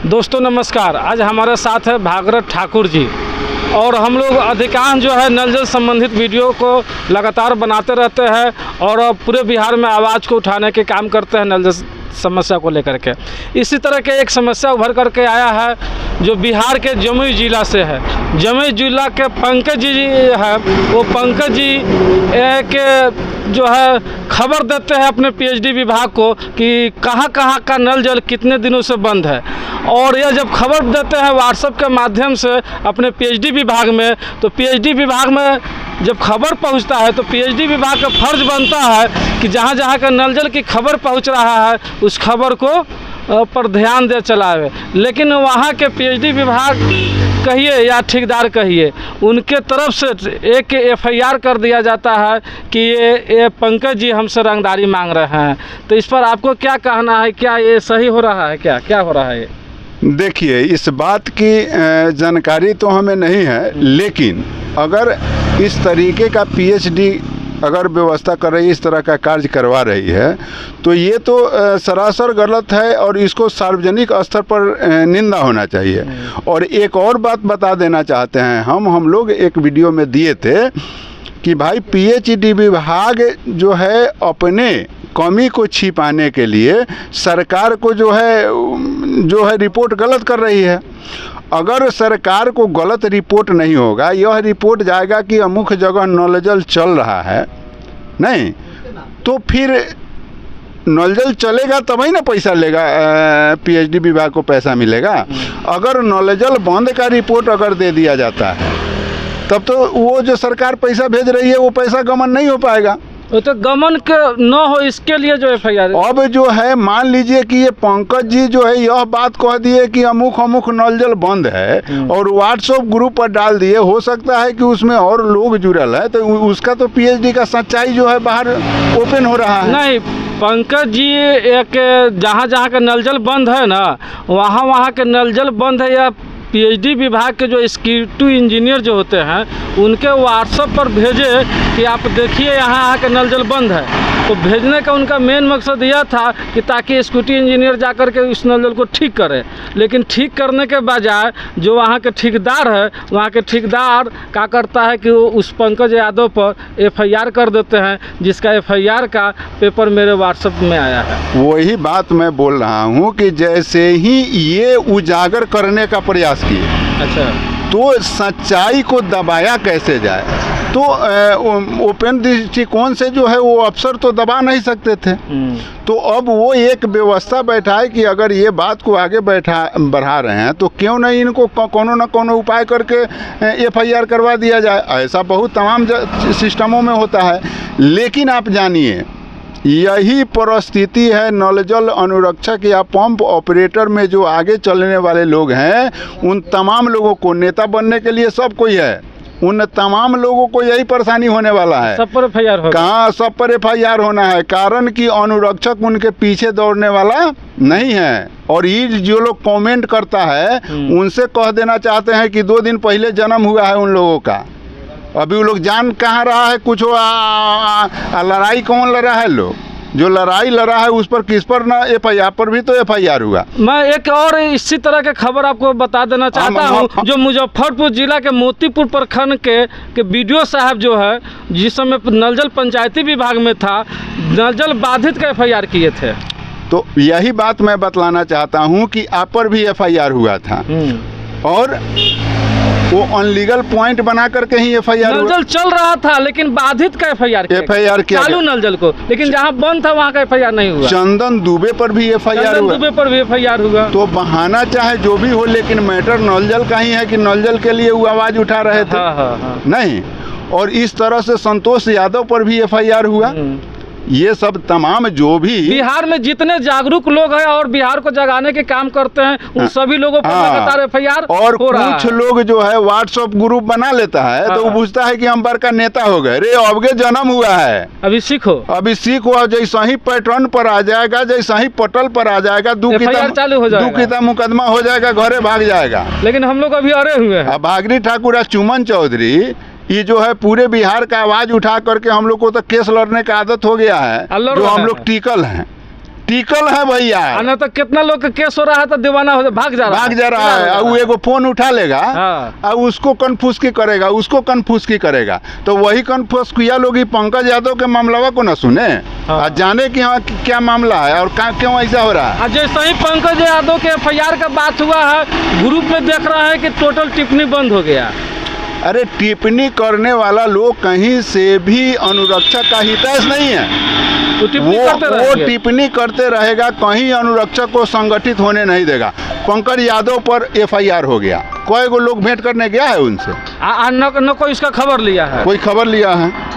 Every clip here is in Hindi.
दोस्तों नमस्कार। आज हमारे साथ है भागीरथ ठाकुर जी और हम लोग अधिकांश जो है नल जल संबंधित वीडियो को लगातार बनाते रहते हैं और पूरे बिहार में आवाज़ को उठाने के काम करते हैं नल जल समस्या को लेकर के। इसी तरह के एक समस्या उभर करके आया है जो बिहार के जमुई जिला से है। जमुई जिला के पंकज जी है, वो पंकज जी एक जो है खबर देते हैं अपने पीएचडी विभाग को कि कहाँ कहाँ का नल जल कितने दिनों से बंद है। और यह जब खबर देते हैं व्हाट्सएप के माध्यम से अपने पीएचडी विभाग में, तो पीएचडी विभाग में जब खबर पहुंचता है तो पीएचडी विभाग का फर्ज बनता है कि जहां जहां का नल जल की खबर पहुंच रहा है उस खबर को पर ध्यान दे चलावे। लेकिन वहां के पीएचडी विभाग कहिए या ठेकेदार कहिए, उनके तरफ से एक एफआईआर कर दिया जाता है कि ये पंकज जी हमसे रंगदारी मांग रहे हैं। तो इस पर आपको क्या कहना है? क्या ये सही हो रहा है? क्या हो रहा है ये? देखिए, इस बात की जानकारी तो हमें नहीं है, लेकिन अगर इस तरीके का पीएचडी अगर व्यवस्था कर रही है, इस तरह का कार्य करवा रही है, तो ये तो सरासर गलत है और इसको सार्वजनिक स्तर पर निंदा होना चाहिए। और एक और बात बता देना चाहते हैं, हम लोग एक वीडियो में दिए थे कि भाई पीएचडी विभाग जो है अपने कमी को छिपाने के लिए सरकार को जो है रिपोर्ट गलत कर रही है। अगर सरकार को गलत रिपोर्ट नहीं होगा, यह रिपोर्ट जाएगा कि अमुक जगह नल जल चल रहा है, नहीं तो फिर नल जल चलेगा तभी ना पैसा लेगा, पीएचडी विभाग को पैसा मिलेगा। अगर नल जल बंद का रिपोर्ट अगर दे दिया जाता है तब तो वो जो सरकार पैसा भेज रही है वो पैसा गमन नहीं हो पाएगा। तो गमन के न हो इसके लिए जो एफआईआर अब जो है, मान लीजिए कि ये पंकज जी जो है यह बात कह दिए कि अमुक अमुक नल जल बंद है और व्हाट्सएप ग्रुप पर डाल दिए, हो सकता है कि उसमें और लोग जुड़ल है, तो उसका तो पीएचडी का सच्चाई जो है बाहर ओपन हो रहा है। नहीं, पंकज जी एक जहाँ जहाँ का नल जल बंद है ना, वहाँ के नल जल बंद है या पीएचडी विभाग के जो एग्जीक्यूटिव इंजीनियर जो होते हैं उनके व्हाट्सएप पर भेजे कि आप देखिए यहाँ के नल जल बंद है। तो भेजने का उनका मेन मकसद यह था कि ताकि एग्जीक्यूटिव इंजीनियर जाकर के उस नल जल को ठीक करे। लेकिन ठीक करने के बजाय जो वहाँ के ठेकेदार है, वहाँ के ठेकेदार क्या करता है कि वो उस पंकज यादव पर एफआईआर कर देते हैं, जिसका एफआईआर का पेपर मेरे व्हाट्सएप में आया है। वही बात मैं बोल रहा हूँ कि जैसे ही ये उजागर करने का प्रयास किए, अच्छा, तो सच्चाई को दबाया कैसे जाए। तो ओपन दृष्टिकोण से जो है वो अफसर तो दबा नहीं सकते थे। तो अब वो एक व्यवस्था बैठाए कि अगर ये बात को आगे बढ़ा रहे हैं तो क्यों नहीं इनको कोनो न कोनो उपाय करके एफआईआर करवा दिया जाए। ऐसा बहुत तमाम सिस्टमों में होता है। लेकिन आप जानिए, यही परिस्थिति है नल जल अनुरक्षक या पंप ऑपरेटर में जो आगे चलने वाले लोग हैं, उन तमाम लोगों को नेता बनने के लिए सब कोई है, उन तमाम लोगों को यही परेशानी होने वाला है। सब पर एफआईआर होगा। कहाँ सब पर एफआईआर होना है, कारण कि अनुरक्षक उनके पीछे दौड़ने वाला नहीं है। और ये जो लोग कमेंट करता है उनसे कह देना चाहते हैं कि 2 दिन पहले जन्म हुआ है उन लोगों का, अभी वो लोग जान कहाँ रहा है कुछ। लड़ाई कौन लड़ा है? लोग जो लड़ाई लड़ा है उस पर किस पर ना एफआईआर पर भी तो एफआईआर हुआ। मैं एक और इसी तरह के खबर आपको बता देना चाहता हूँ। जो मुजफ्फरपुर जिला के मोतीपुर प्रखंड के बीडीओ साहब जो है, जिस समय नल जल पंचायती विभाग में था, नल जल बाधित का एफआईआर किए थे। तो यही बात मैं बतलाना चाहता हूँ कि आप पर भी एफआईआर हुआ था और वो अनलीगल पॉइंट बना करके ही एफआईआर। नल जल चल रहा था लेकिन बाधित का एफआईआर किया चालू नल जल को, लेकिन जहाँ बंद था वहाँ का एफआईआर नहीं हुआ। चंदन दुबे पर भी एफआईआर हुआ। दुबे पर भी एफआईआर हुआ। तो बहाना चाहे जो भी हो, लेकिन मैटर नल जल का ही है कि नल जल के लिए वो आवाज उठा रहे थे। नहीं, और इस तरह से संतोष यादव पर भी एफआईआर हुआ। ये सब तमाम जो भी बिहार में जितने जागरूक लोग हैं और बिहार को जगाने के काम करते हैं, उन सभी लोगों पर लगातार एफआईआर और कुछ लोग जो है व्हाट्सएप ग्रुप बना लेता है तो वो पूछता है कि हम बड़का नेता हो गए। रे अबके जन्म हुआ है, अभी सीखो। जैसा ही पैटर्न पर आ जाएगा, जैसा ही पटल पर आ जाएगा, चालू हो जाएगा, 2 किता मुकदमा हो जाएगा, घरे भाग जाएगा। लेकिन हम लोग अभी अरे हुए हैं। भागीरथ ठाकुर और चुमन चौधरी ये जो है पूरे बिहार का आवाज उठा करके हम लोग को तो केस लड़ने का आदत हो गया है, जो हम लोग टिकल हैं। टिकल है भैया। ना तो कितना लोग का केस हो रहा है तो दीवाना हो भाग जा रहा है और वो एगो फोन उठा लेगा हाँ। और उसको कन्फ्यूज की करेगा, उसको कन्फ्यूज की करेगा, तो वही कन्फ्यूज किया लोग ही पंकज यादव के मामला को ना सुने हाँ। जाने कि हाँ क्या मामला है और क्यों ऐसा हो रहा है। जैसे ही पंकज यादव के FIR का बात हुआ है, ग्रुप में देख रहा है कि टोटल टिप्पणी बंद हो गया। अरे टिप्पणी करने वाला लोग कहीं से भी अनुरक्षक का हितैषी नहीं है, वो टिप्पणी करते रहेगा, कहीं अनुरक्षक को संगठित होने नहीं देगा। पंकज यादव पर FIR हो गया, कोई को लोग भेंट करने गया है उनसे न कोई इसका खबर लिया है, कोई खबर लिया है।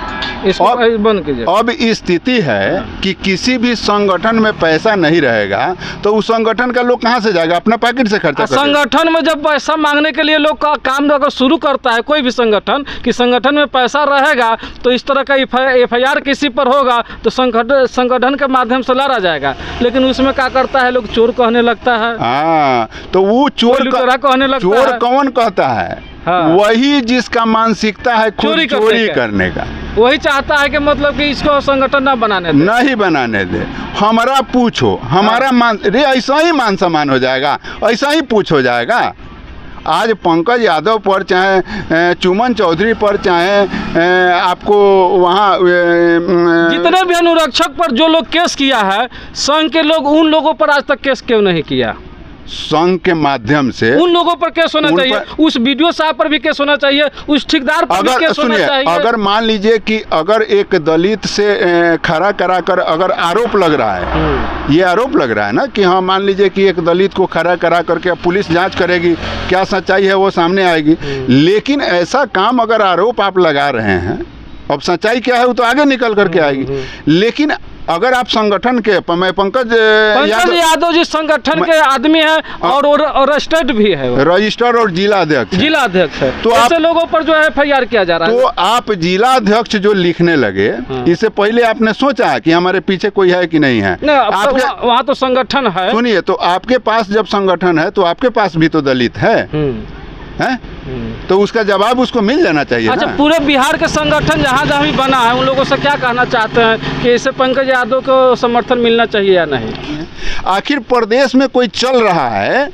इसको बंद कीजिए। अब स्थिति है कि किसी भी संगठन में पैसा नहीं रहेगा तो उस संगठन का लोग कहाँ से जाएगा, अपना पैकेट से खर्चा करेगा। संगठन में जब पैसा मांगने के लिए लोग का काम अगर शुरू करता है कोई भी संगठन कि संगठन में पैसा रहेगा तो इस तरह का FIR किसी पर होगा तो संगठन के माध्यम से लड़ा जाएगा, लेकिन उसमें क्या करता है लोग चोर कहने लगता है। हाँ, तो वो चोर कहने लगता चोर है। कौन कहता है? हाँ। वही जिसका मानसिकता है चोरी करने का, वही चाहता है कि मतलब कि इसको संगठन ना बनाने दे। नहीं बनाने दे। हमारा पूछो, हमारा मान रे ऐसा ही मान सम्मान हो जाएगा, ऐसा ही पूछ हो जाएगा। आज पंकज यादव पर चाहे चुमन चौधरी पर चाहे आपको वहाँ जितने भी अनुरक्षक पर जो लोग केस किया है, संघ के लोग उन लोगों पर आज तक केस क्यों नहीं किया? संघ के माध्यम से उन लोगों पर केस होना चाहिए, उस वीडियो साहब पर भी केस होना चाहिए, उस ठेकेदार पर भी केस होना चाहिए। अगर मान लीजिए कि अगर एक दलित से खड़ा कराकर अगर आरोप लग रहा है, ये आरोप लग रहा है ना कि हाँ मान लीजिए कि एक दलित को खड़ा करा करके पुलिस जांच करेगी, क्या सच्चाई है वो सामने आएगी। लेकिन ऐसा काम अगर आरोप आप लगा रहे हैं, अब सच्चाई क्या है वो तो आगे निकल करके आएगी। लेकिन अगर आप संगठन के पंकज यादव जी संगठन के आदमी है और रजिस्टर्ड भी है, रजिस्टर और जिला अध्यक्ष है, तो ऐसे लोगों पर जो है FIR किया जा रहा है। तो आप जिला अध्यक्ष जो लिखने लगे, इससे पहले आपने सोचा कि हमारे पीछे कोई है कि नहीं है? वहाँ तो संगठन है। सुनिए, तो आपके पास जब संगठन है तो आपके पास भी तो दलित है, तो उसका जवाब उसको मिल जाना चाहिए। अच्छा, पूरे बिहार के संगठन जहाँ जहाँ भी बना है उन लोगों से क्या कहना चाहते हैं कि इसे पंकज यादव को समर्थन मिलना चाहिए या नहीं? आखिर प्रदेश में कोई चल रहा है,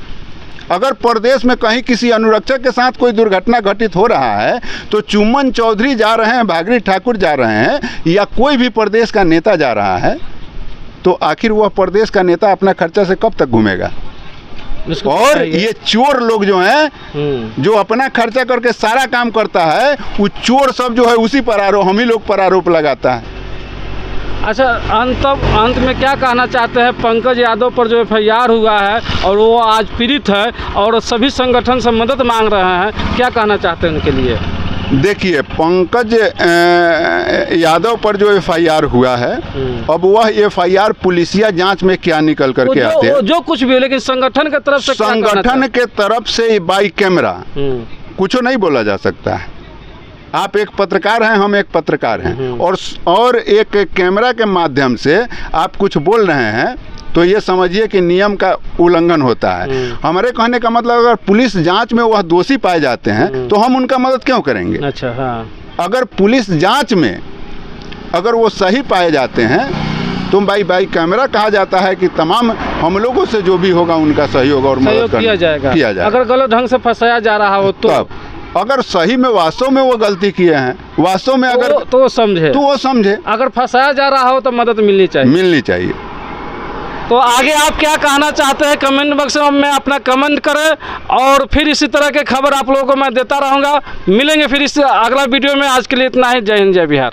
अगर प्रदेश में कहीं किसी अनुरक्षक के साथ कोई दुर्घटना घटित हो रहा है तो चुमन चौधरी जा रहे हैं, भागीरथ ठाकुर जा रहे हैं, या कोई भी प्रदेश का नेता जा रहा है, तो आखिर वह प्रदेश का नेता अपना खर्चा से कब तक घूमेगा? और ये चोर लोग जो हैं, जो अपना खर्चा करके सारा काम करता है, वो चोर सब जो है उसी पर आरोप, हम ही लोग पर आरोप लगाता है। अच्छा, अंत में क्या कहना चाहते हैं? पंकज यादव पर जो FIR हुआ है और वो आज पीड़ित है और सभी संगठन से मदद मांग रहे हैं, क्या कहना चाहते हैं उनके लिए? देखिए, पंकज यादव पर जो FIR हुआ है, अब वह FIR पुलिसिया जांच में क्या निकल करके आते हैं, जो कुछ भी, लेकिन संगठन के तरफ से संगठन के तरफ से बाई कैमरा कुछ नहीं बोला जा सकता है। आप एक पत्रकार हैं, हम एक पत्रकार हैं, और एक कैमरा के माध्यम से आप कुछ बोल रहे हैं तो ये समझिए कि नियम का उल्लंघन होता है। हमारे कहने का मतलब, अगर पुलिस जांच में वह दोषी पाए जाते हैं तो हम उनका मदद क्यों करेंगे? अच्छा, हाँ। अगर पुलिस जांच में अगर वो सही पाए जाते हैं तो बाई कैमरा कहा जाता है कि तमाम हम लोगों से जो भी होगा उनका सहयोग और मदद किया जाएगा। अगर गलत ढंग से फंसाया जा रहा हो तो अगर सही में वास्तव में वो गलती किए हैं, वास्तव में अगर तो वो समझे, अगर फंसाया जा रहा हो तो मदद मिलनी चाहिए। तो आगे आप क्या कहना चाहते हैं कमेंट बॉक्स में अपना कमेंट करें, और फिर इसी तरह के खबर आप लोगों को मैं देता रहूँगा। मिलेंगे फिर इस अगला वीडियो में। आज के लिए इतना ही। जय हिंद, जय बिहार।